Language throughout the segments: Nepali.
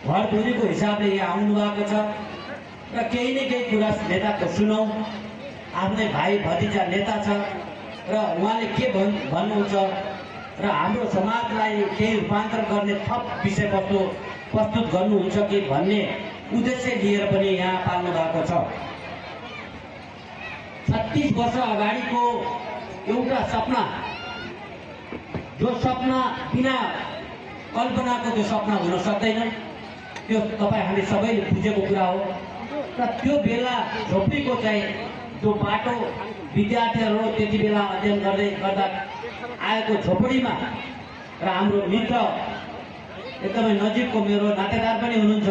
घरधुरीको हिसाबले यहाँ आउनु भएको छ र केही न केही कुरा नेताको सुनौ। आफ्नै भाइ भतिजा नेता छ र उहाँले के भन्नुहुन्छ र हाम्रो समाजलाई केही रूपान्तरण गर्ने थप विषयवस्तु प्रस्तुत गर्नुहुन्छ कि भन्ने उद्देश्य लिएर पनि यहाँ पाल्नु भएको छ। 36 वर्ष अगाडिको एउटा सपना, जो सपना बिना कल्पनाको त्यो सपना हुन सक्दैन, त्यो तपाईँ हामी सबैले बुझेको कुरा हो। र त्यो बेला झोपडीको चाहिँ जो बाटो विद्यार्थीहरू त्यति बेला अध्ययन गर्दा आएको झोपडीमा र हाम्रो मित्र एकदमै नजिकको मेरो नातेदार पनि हुनुहुन्छ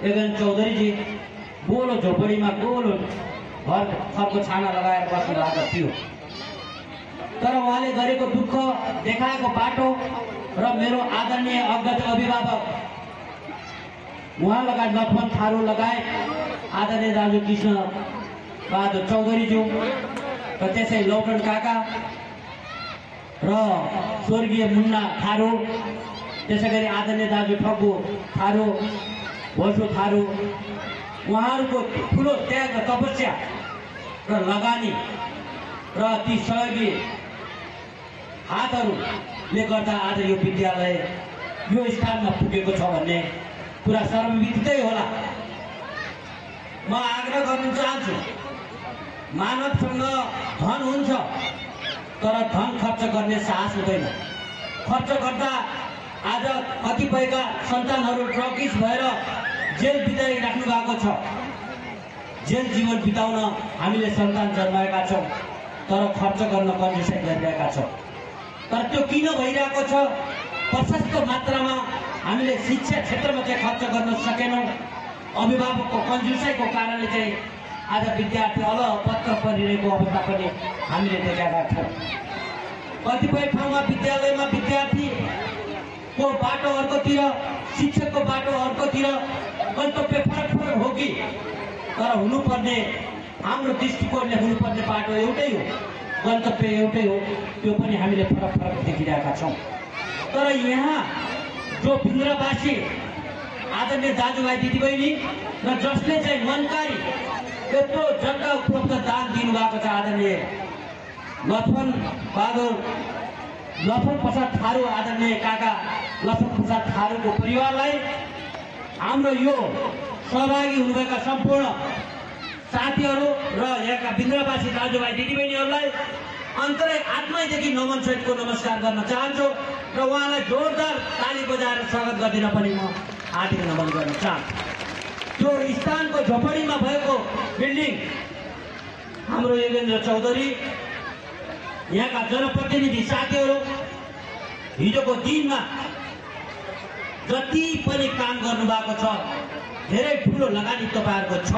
योगेन्द्र चौधरीजी, गोलो झोपडीमा गोलो घर खरको छाना लगाएर बस्नु भएको थियो। तर उहाँले गरेको दुःख देखाएको बाटो र मेरो आदरणीय अग्रज अभिभावक उहाँ लगायत लक्ष्मण थारू लगायत आदरणीय दाजु कृष्ण बहादुर चौधरीज्यू र त्यसै लौटन काका र स्वर्गीय मुन्ना थारू, त्यसै गरी आदरणीय दाजु ठग्गु थारू, भोसु थारू, उहाँहरूको ठुलो त्याग र तपस्या र लगानी र ती सहयोगी हातहरूले गर्दा आज यो विद्यालय यो स्थानमा पुगेको छ भन्ने कुरा सर्वविदितै होला। म आग्रह गर्न चाहन्छु, मानवसँग धन हुन्छ तर धन खर्च गर्ने साहस हुँदैन। खर्च गर्दा आज कतिपयका सन्तानहरू ड्रगिस भएर जेल बिताइराख्नु भएको छ। जेल जीवन बिताउन हामीले सन्तान जन्माएका छौँ तर खर्च गर्न कन्जुसाइ गरिरहेका छौँ। तर त्यो किन भइरहेको छ? प्रशस्त मात्रामा हामीले शिक्षा क्षेत्रमा चाहिँ खर्च गर्न सकेनौँ। अभिभावकको कन्जुसाइको कारणले चाहिँ आज विद्यार्थी अलपत्र परिरहेको अवस्था पनि हामीले देखेका छौँ। कतिपय ठाउँमा विद्यालयमा विद्यार्थीको बाटो अर्कोतिर, शिक्षकको बाटो अर्कोतिर, गन्तव्य फरक फरक हो कि तर हुनुपर्ने हाम्रो दृष्टिकोणले हुनुपर्ने बाटो एउटै हो, गन्तव्य एउटै हो, त्यो पनि हामीले फरक फरक देखिरहेका छौँ। तर यहाँ जो भिन्द्रवासी आदरणीय दाजुभाइ दिदीबहिनी र जसले चाहिँ मनकारी यत्रो जग्गा उपलब्ध दान दिनुभएको छ आदरणीय लक्ष्मण प्रसाद थारू, आदरणीय काका लक्ष्मण प्रसाद थारूको परिवारलाई, हाम्रो यो सहभागी हुनुभएका सम्पूर्ण साथीहरू र यहाँका भिन्द्रवासी दाजुभाइ दिदीबहिनीहरूलाई अन्तरै आत्मैदेखि नमन सहितको नमस्कार गर्न चाहन्छु र उहाँलाई जोरदार ताली बजाएर स्वागत गरिदिन पनि म हार्दिक नमन गर्न चाहन्छु। त्यो स्थानको झोपडीमा भएको बिल्डिङ हाम्रो योगेन्द्र चौधरी, यहाँका जनप्रतिनिधि साथीहरू हिजोको दिनमा जति पनि काम गर्नुभएको छ, धेरै ठुलो लगानी तपाईँहरूको छ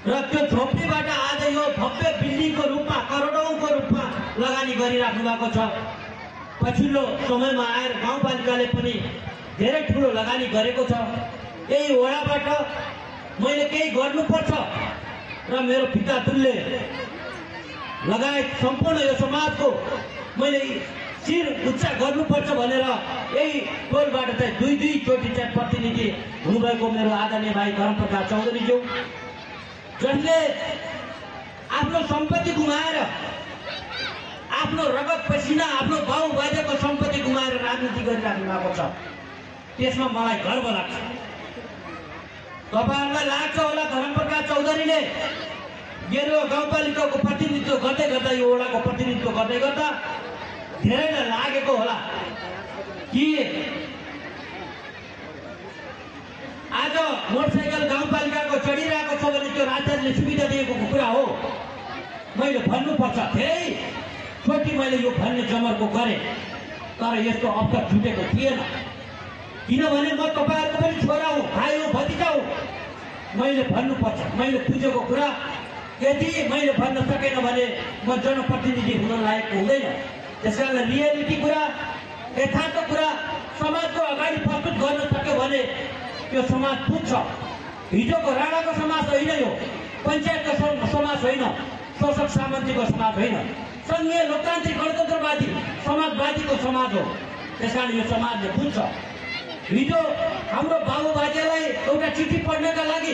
र त्यो झोपडीबाट आज यो भव्य बिल्डिङको रूपमा करोडौँको रूपमा लगानी गरिराख्नु भएको छ। पछिल्लो समयमा आएर गाउँपालिकाले पनि धेरै ठुलो लगानी गरेको छ। यही वडाबाट मैले केही गर्नुपर्छ र मेरो पिता तुल्य लगायत सम्पूर्ण यो समाजको मैले शिर उच्च गर्नुपर्छ भनेर यही टोलबाट चाहिँ दुई चोटि चाहिँ प्रतिनिधि हुनुभएको मेरो आदरणीय भाइ धर्मप्रकाश चौधरीज्यू, जसले आफ्नो सम्पत्ति गुमाएर, आफ्नो रगत पसिना, आफ्नो बाउ बाजेको सम्पत्ति गुमाएर राजनीति गरिराख्नु भएको छ। त्यसमा मलाई गर्व लाग्छ। तपाईँहरूलाई लाग्छ होला धर्मप्रकाश चौधरीले गेरुवा गाउँपालिकाको प्रतिनिधित्व गर्दै गर्दा, यो वडाको प्रतिनिधित्व गर्दै गर्दा धेरैलाई लागेको होला कि आज मोटरसाइकल गाउँपालिकाको चढिरहेको छ भने त्यो राज्यले सुविधा दिएको कुरा हो। मैले भन्नुपर्छ, धेरै चोटि मैले यो भन्ने जमर्को गरेँ तर यस्तो अवसर छुटेको थिएन। किनभने म तपाईँहरूको पनि छोरा हो, भाइ हो, भतिजा हो। मैले भन्नुपर्छ, मैले बुझेको कुरा यदि मैले भन्न सकेन भने म जनप्रतिनिधि हुन लायक हुँदैन। त्यसकारण रियालिटी कुरा, यथार्थ कुरा समाजको अगाडि प्रस्तुत गर्न सक्यो भने त्यो समाज पुग्छ। हिजोको राणाको समाज होइन, यो पञ्चायतको समाज होइन, शोषक सामन्तीको समाज होइन, सङ्घीय लोकतान्त्रिक गणतन्त्रवादी समाजवादीको समाज हो। त्यसकारण यो समाजले बुझ्छ। हिजो हाम्रो बाबुबाजेलाई एउटा चिठी पढ्नका लागि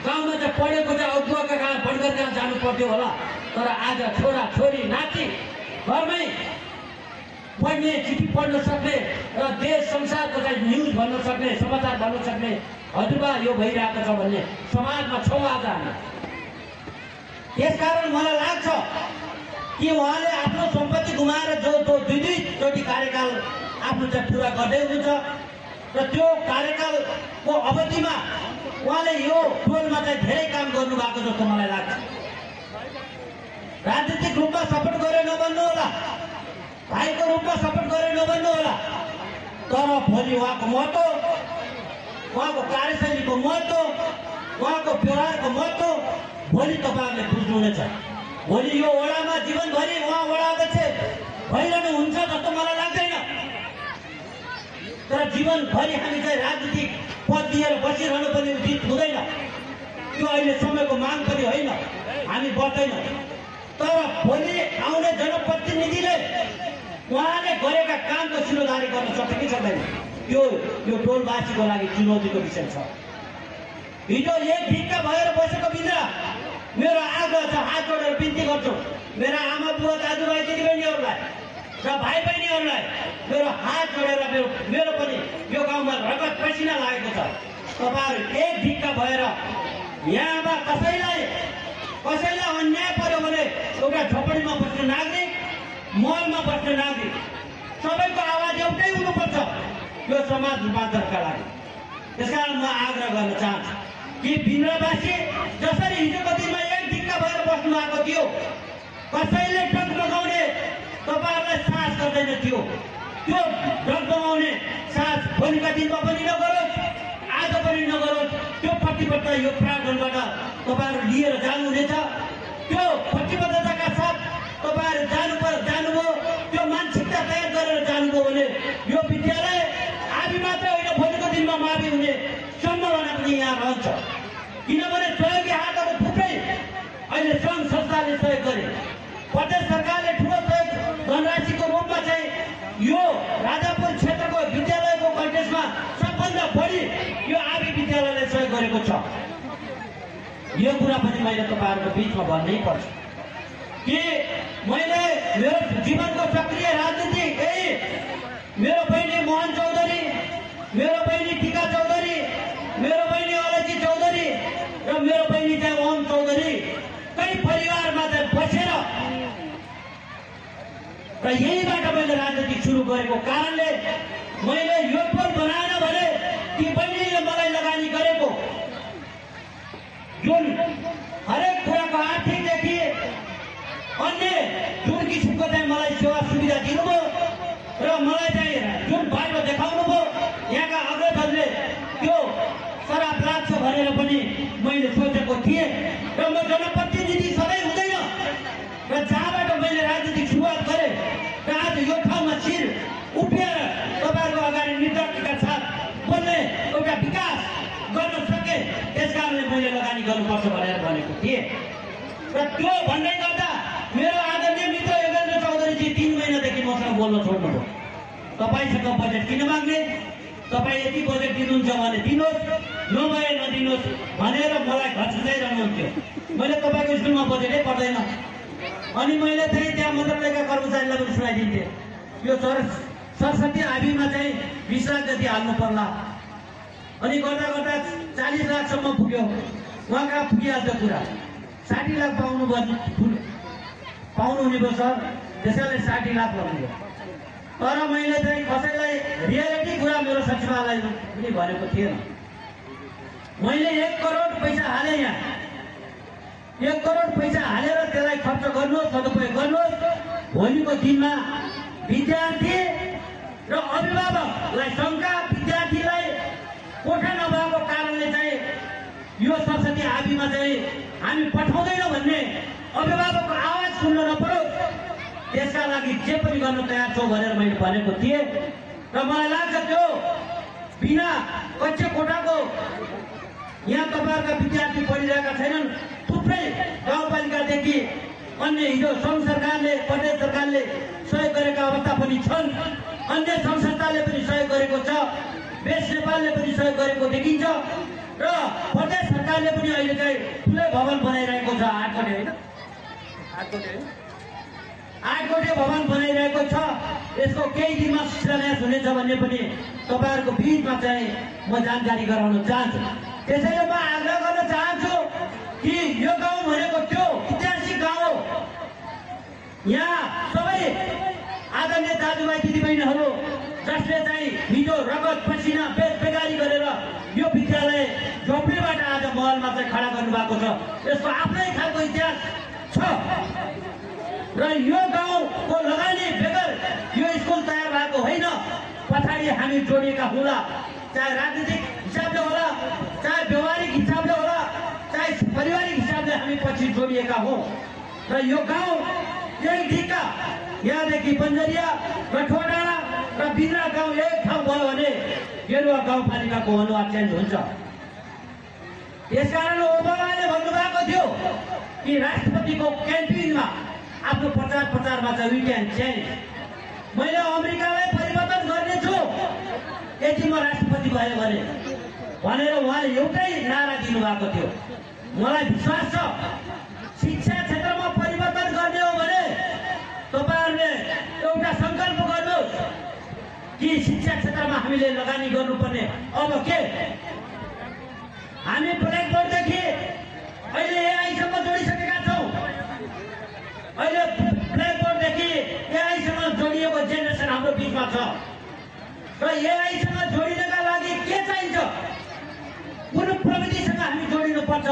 गाउँमा चाहिँ पढेको चाहिँ अगुवाका कहाँ बनगर कहाँ जानु पर्थ्यो होला, तर आज छोरा छोरी नाति घरमै पढ्ने, चिठी पढ्न सक्ने र देश संसारको चाहिँ न्युज भन्न सक्ने, समाचार भन्न सक्ने हजुरबा यो भइरहेको छ भन्ने समाजमा छौँ आज हामी। त्यसकारण मलाई लाग्छ कि उहाँले आफ्नो सम्पत्ति गुमाएर जो दुई कार्यकाल आफ्नो चाहिँ पुरा गर्दै हुनुहुन्छ र त्यो कार्यकालको अवधिमा उहाँले यो टोलमा चाहिँ धेरै काम गर्नुभएको जस्तो मलाई लाग्छ। राजनीतिक रूपमा सपोर्ट गरेर नभन्नु होला, भाइको रूपमा सपोर्ट गरेर नभन्नु होला, तर भोलि उहाँको महत्त्व, उहाँको कार्यशैलीको महत्त्व, उहाँको व्यवहारको महत्त्व भोलि तपाईँहरूले बुझ्नुहुनेछ। भोलि यो वडामा जीवनभरि उहाँ वडा अध्यक्ष भइरहनु हुन्छ जस्तो मलाई लाग्दैन, तर जीवनभरि हामी चाहिँ राजनीतिक पद दिएर बसिरहनु पनि उचित हुँदैन। त्यो अहिले समयको माग पनि होइन, हामी बढ्दैन। तर भोलि आउने जनप्रतिनिधिले उहाँले गरेका कामको सिरोधारी गर्न सक्छ कि सक्दैन, यो टोलवासीको लागि चुनौतीको विषय छ। हिजो एक ढिक्का भएर बसेको बिन्दा मेरो आग्रह छ, हात जोडेर बिन्ती गर्छु मेरा आमा बुवा दाजुभाइ दिदीबहिनीहरूलाई र भाइ बहिनीहरूलाई, मेरो हात जोडेर मेरो पनि यो गाउँमा रगत पसिना लागेको छ। तपाईँहरू एक ढिक्का भएर यहाँमा कसैलाई अन्याय पर्यो भने एउटा झोपडीमा बस्ने नागरिक, महलमा बस्ने नागरिक, सबैको आवाज एउटै हुनुपर्छ यो समाज रूपान्तरका लागि। त्यसकारण म आग्रह गर्न चाहन्छु कि बिन्द्रवासी जसरी हिजोको दिनमा एक ढिक्का भएर बस्नु भएको थियो, कसैले डगमगाउने तपाईँहरूलाई साहस गर्दैन थियो, त्यो डगमगाउने साहस भोलिका दिनमा पनि नगरोस्, आज पनि नगरोस्। त्यो प्रतिबद्धता यो प्राङ्गणबाट तपाईँहरू लिएर जानुहुनेछ। त्यो प्रतिबद्धताका साथ तपाईँहरू जानुभयो, त्यो मानसिकता तयार गरेर जानुभयो भने यो विद्यालय आदि मात्र होइन, भोलिको दिनमा मावि हुने सम्भावना पनि यहाँ रहन्छ। किनभने सहयोगी हातहरू थुप्रै अहिले सङ्घ संस्थाले सहयोग गरे, प्रदेश सरकारले ठुलो सहयोग धनराशिको रूपमा चाहिँ यो राजापुर क्षेत्रको विद्यालयको कन्टेस्टमा सबभन्दा बढी यो आदि विद्यालयले सहयोग गरेको छ। यो कुरा पनि मैले तपाईँहरूको बिचमा भन्नै पर्छ कि मैले मेरो जीवनको सक्रिय राजनीति यही मेरो बहिनी मोहन चौधरी, मेरो बहिनी टिका चौधरी, मेरो बहिनी अलैची चौधरी र मेरो बहिनी चाहिँ ओम चौधरी कई परिवारमा चाहिँ बसेर र यहीबाट मैले राजनीति सुरु गरेको कारणले मैले यो टोल बनाएन भने ती बहिनीले मलाई लगानी गरेको जुन हरेक कुराको आर्थिकदेखि अन्य जुन किसिमको चाहिँ मलाई सेवा सुविधा दिनुभयो र मलाई चाहिँ जुन बाटो देखाउनु भयो यहाँका अग्रजहरूले त्यो शराब लाग्छ भनेर पनि मैले सोचेको थिएँ र म जनप्रतिनिधि सधैँ हुँदैन र जहाँबाट मैले राजनीतिक सुरुवात गरेँ र आज यो ठाउँमा शिर उभिएर तपाईँहरूको अगाडि निर्धक्कका साथ बोल्ने एउटा विकास गर्न सकेँ। त्यस कारणले मैले लगानी गर्नुपर्छ भनेर भनेको थिएँ र त्यो भन्दै गर्दा मेरो आदरणीय मित्र योगेन्द्र चौधरीजी 3 महिनादेखि मसँग बोल्न छोड्नुभयो। तपाईँसँग बजेट किन माग्ने, तपाईँ यति बजेट दिनुहुन्छ भने दिनुहोस्, नभए नदिनुहोस् भनेर मलाई घचघचाइरहनुहुन्थ्यो। मैले तपाईँको स्कुलमा बजेटै पर्दैन, अनि मैले चाहिँ त्यहाँ मन्त्रालयका कर्मचारीलाई पनि सुनाइदिन्थेँ यो सरस्वती आविमा चाहिँ 20 लाख जति हाल्नु पर्ला, अनि गर्दा गर्दा 40 लाखसम्म पुग्यो। उहाँ कहाँ पुगिहाल्छ कुरा, 60 लाख पाउनुहुने भयो सर, त्यसैले 60 लाख भन्नुभयो। तर मैले चाहिँ कसैलाई रियालिटी कुरा मेरो सचिवालयले पनि भनेको थिएन। मैले 1 करोड पैसा हालेँ, यहाँ 1 करोड पैसा हालेर त्यसलाई खर्च गर्नुहोस्, सदुपयोग गर्नुहोस्। भोलिको दिनमा विद्यार्थी र अभिभावकलाई शङ्का, विद्यार्थीलाई कोठा नभएको कारणले चाहिँ यो सरस्वती आविमा चाहिँ हामी पठाउँदैनौँ भन्ने अभिभावकको आवाज सुन्न नपरोस्, त्यसका लागि जे पनि गर्न तयार छौँ भनेर मैले भनेको थिएँ। र मलाई लाग्छ त्यो बिना कच्चे कोठाको यहाँ तपाईँहरूका विद्यार्थी पढिरहेका छैनन्। थुप्रै गाउँपालिकादेखि अन्य हिजो सङ्घ सरकारले, प्रदेश सरकारले सहयोग गरेका अवस्था पनि छन्, अन्य सङ्घ संस्थाले पनि सहयोग गरेको छ। बेस नेपालले पनि सहयोग गरेको देखिन्छ र प्रदेश सरकारले पनि अहिले चाहिँ ठुलै भवन बनाइरहेको छ। आठकोटे होइन, आठकोटे भवन बनाइरहेको छ। यसको केही दिनमा शिलान्यास हुनेछ भन्ने पनि तपाईँहरूको बिचमा चाहिँ म जानकारी गराउन चाहन्छु। त्यसैले म आग्रह गर्न चाहन्छु कि यो गाउँ भनेको त्यो ऐतिहासिक गाउँ हो। यहाँ सबै आदरणीय दाजुभाइ दिदीबहिनीहरू जसले चाहिँ हिजो रगत पसिना बेचबेगारी गरेर यो विद्यालय झोपडीबाट आज महलमा चाहिँ खडा गर्नु भएको छ। यसको आफ्नै खालको इतिहास छ र यो गाउँको लगानी बेगर यो स्कुल तयार भएको होइन। पछाडि हामी जोडिएका होला, चाहे राजनीतिक हिसाबले होला, चाहे व्यवहारिक हिसाबले होला, चाहे पारिवारिक हिसाबले हामी पछि जोडिएका हौँ र यो गाउँ यही ढिका यहाँदेखि बन्जरिया रठोडाँडा र बिन्द्रा गाउँ एक ठाउँ भयो भने गेरुवा गाउँपालिकाको अनुहार चेन्ज हुन्छ। यसकारण ओबामाले भन्नुभएको थियो कि राष्ट्रपतिको क्याम्पेनमा आफ्नो प्रचारमा चाहिँ वी क्यान चेन्ज, मैले अमेरिकालाई परिवर्तन गर्नेछु यदि म राष्ट्रपति भयो भने भनेर उहाँले एउटै नारा दिनुभएको थियो। मलाई विश्वास छ शिक्षा क्षेत्रमा परिवर्तन गर्ने हो भने तपाईहरुले एउटा संकल्प गर्नुहोस् कि शिक्षा क्षेत्रमा हामीले लगानी गर्नुपर्ने। अब के हामी ब्ल्याकबोर्डदेखि अहिले एआईसम्म जोडिसकेका छौँ। अहिले ब्ल्याकबोर्डदेखि एआईसँग जोडिएको जेनेरेसन हाम्रो बिचमा छ र एआईसँग जोडिनका लागि के चाहिन्छ? कुन प्रविधिसँग हामी जोडिनुपर्छ,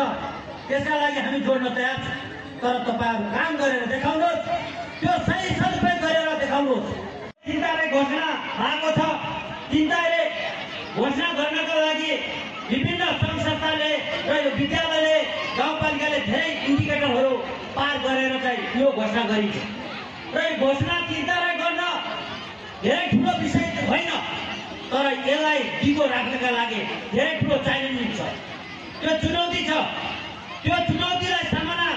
त्यसका लागि हामी जोड्न तयार छौँ। तर तपाईहरु काम गरेर देखाउनुहोस्, त्यो सही सदुपयोग गरेर देखाउनुहोस्। चिन्ताले घोषणा भएको छ। चिन्ताले घोषणा गर्नका लागि विभिन्न सङ्घ संस्थाले र यो विद्यालयले गाउँपालिकाले धेरै इन्डिकेटरहरू पार गरेर चाहिँ यो घोषणा गरिन्छ र यो घोषणा चिन्तालाई गर्न धेरै ठुलो विषय होइन, तर यसलाई दिगो राख्नका लागि धेरै ठुलो च्यालेन्जिङ छ। त्यो चुनौती छ। त्यो चुनौतीलाई सामना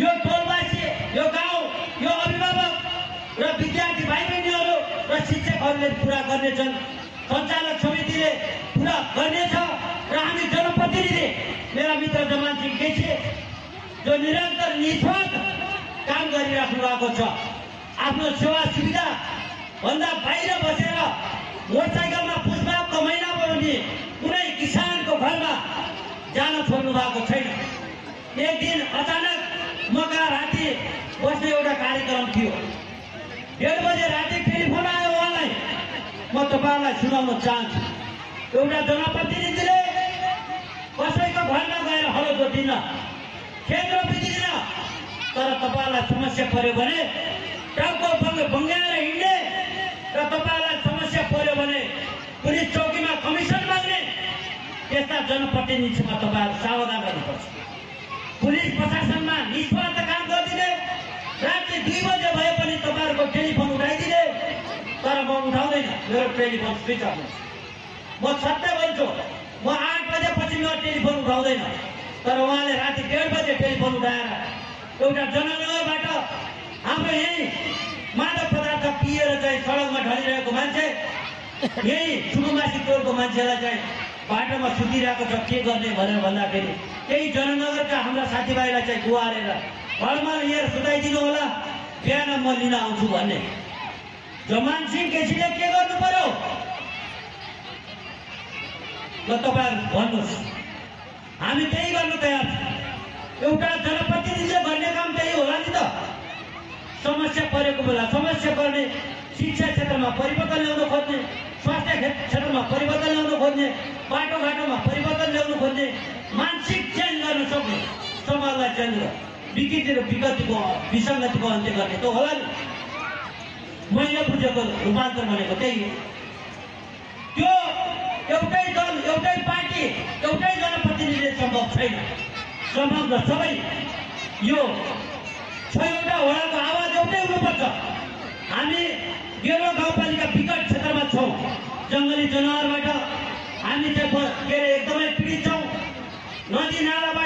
यो टोलवासी, यो गाउँ, यो अभिभावक र विद्यार्थी भाइ बहिनीहरू र शिक्षकहरूले पुरा गर्नेछन्। सञ्चालक समितिले पुरा गर्नेछ र हामी जनप्रतिनिधि मेरा मित्र जमान सिंह केसी जो निरन्तर निस्वार्थ काम गरिराख्नु भएको छ। आफ्नो सेवा सुविधा भन्दा बाहिर बसेर मोटरसाइकलमा पुष्पाको महिना पनि कुनै किसानको घरमा जान छोड्नु भएको छैन। एक दिन अचानक मका राति बस्ने एउटा कार्यक्रम थियो। 1:30 बजे राति टेलिफोन आयो उहाँलाई। म तपाईहरुलाई सुनाउन चाहन्छु। एउटा जनप्रतिनिधिले कसैको घरमा गएर हलो जोतिन, खेत रोपिदिन, तर तपाईहरुलाई समस्या पर्यो भने टाउको बङ्ग्याएर हिँड्ने र तपाईहरुलाई समस्या पर्यो भने पुलिस चौकीमा कमिसन माग्ने त्यस्ता जनप्रतिनिधिसँग तपाईहरु सावधान रहनुपर्छ। पुलिस प्रशासनमा निस्वार्थ काम गरिदिने, राति 2 बजे भए पनि तपाईहरुको टेलिफोन उठाइदिने, तर म उठाउँदैन, मेरो टेलिफोन स्विच अफ हुन्छ। म सत्य भन्छु, म 8 बजेपछि मेरो टेलिफोन उठाउँदैन, तर उहाँले राति 1:30 बजे टेलिफोन उठाएर एउटा जननगरबाट हाम्रो यही मादक पदार्थ पिएर चाहिँ सडकमा ढलिरहेको मान्छे, यही सुकुम्बासी टोलको मान्छेलाई चाहिँ बाटोमा सुतिरहेको छ, के गर्ने भनेर भन्दाखेरि केही जननगरका हाम्रा साथीभाइलाई चाहिँ गुहारेर घरमा लिएर सुताइदिनु होला, बिहान म लिन आउँछु भन्ने। जमान सिंह केसीले के गर्नु पर्यो ल तपाईहरु भन्नुहोस्। हामी त्यही गर्न तयार छौँ। एउटा जनप्रतिनिधिले गर्ने काम त्यही होला नि त। समस्या परेको बेला समस्या गर्ने, शिक्षा क्षेत्रमा परिवर्तन ल्याउन खोज्ने, स्वास्थ्य क्षेत्रमा परिवर्तन ल्याउन खोज्ने, बाटोघाटोमा परिवर्तन ल्याउन खोज्ने, मानसिक चेन्ज गर्न सक्ने, समाजलाई चेन्ज गर्ने, विकृति र विगतिको विसङ्गतिको अन्त्य गर्ने त होला नि। मैले बुझेको रूपान्तर भनेको त्यही हो। त्यो एउटै दल, एउटै पार्टी, एउटै जनप्रतिनिधिले सम्भव छैन। समग्र सबै यो 6वटा वडाको आवाज एउटै हुनुपर्छ। हामी गेरुवा गाउँपालिका विकट क्षेत्रमा छौँ। जङ्गली जनावरबाट हामी चाहिँ एकदमै पीडित छौँ। नदी नालाबाट